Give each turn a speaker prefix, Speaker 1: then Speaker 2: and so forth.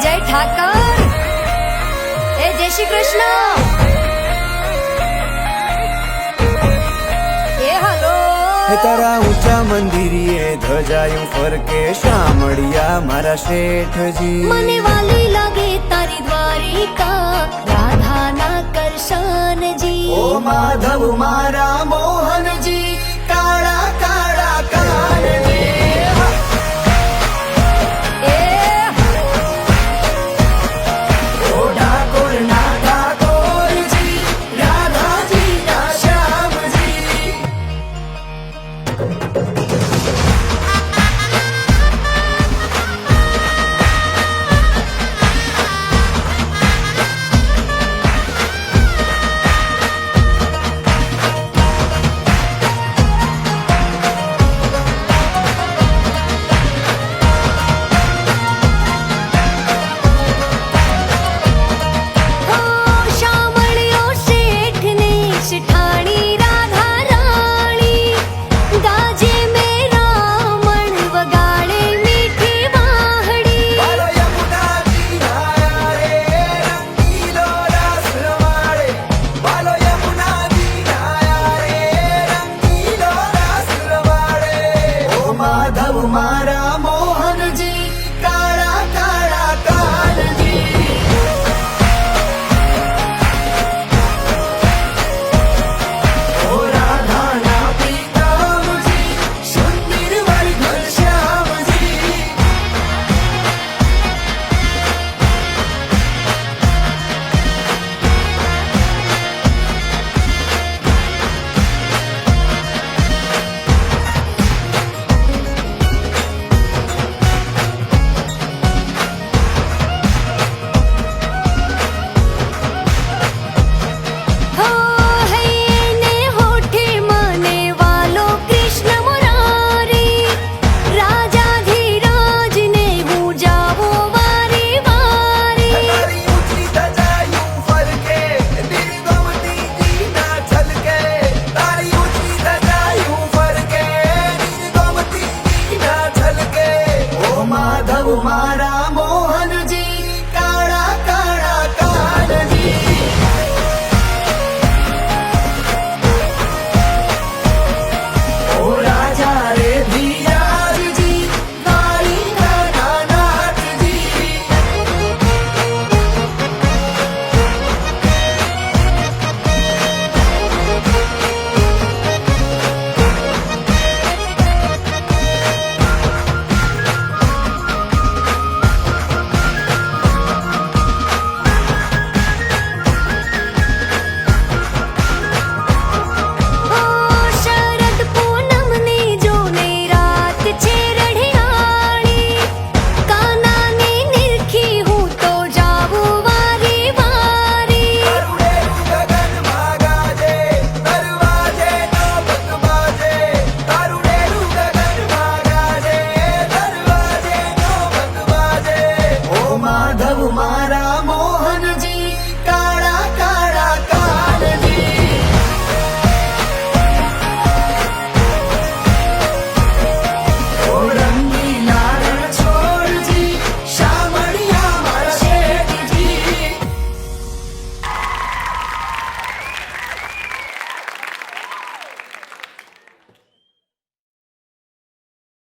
Speaker 1: જય ઠાકર, જય શ્રી કૃષ્ણ, હાલો
Speaker 2: તારા ઊંચા મંદિરીએ ધજાયું ફરકે શામળિયા મારા શેઠજી.
Speaker 1: મને વાલી લાગે તારી દ્વારિકા રાધાના કરશનજી.
Speaker 2: ઓ માધવ મારા મોહનજી કાળા કાળા કાનજી. ઓ ઠાકોરના ઠાકોરજી રાધાજીના શ્યામજી.
Speaker 1: ઠાણી રાધા રાણી ગાજે મેરા મન વગાડે મીઠી વાહડી.
Speaker 2: બાલો યમુનાજી નાયા રે રંગીલો રસ રવાડે. બાલો યમુનાજી નાયા રે રંગીલો રસ રવાડે. ઓ માધવ મારા મોહનજી કાળા કાળા કાનજી. માધવ મારા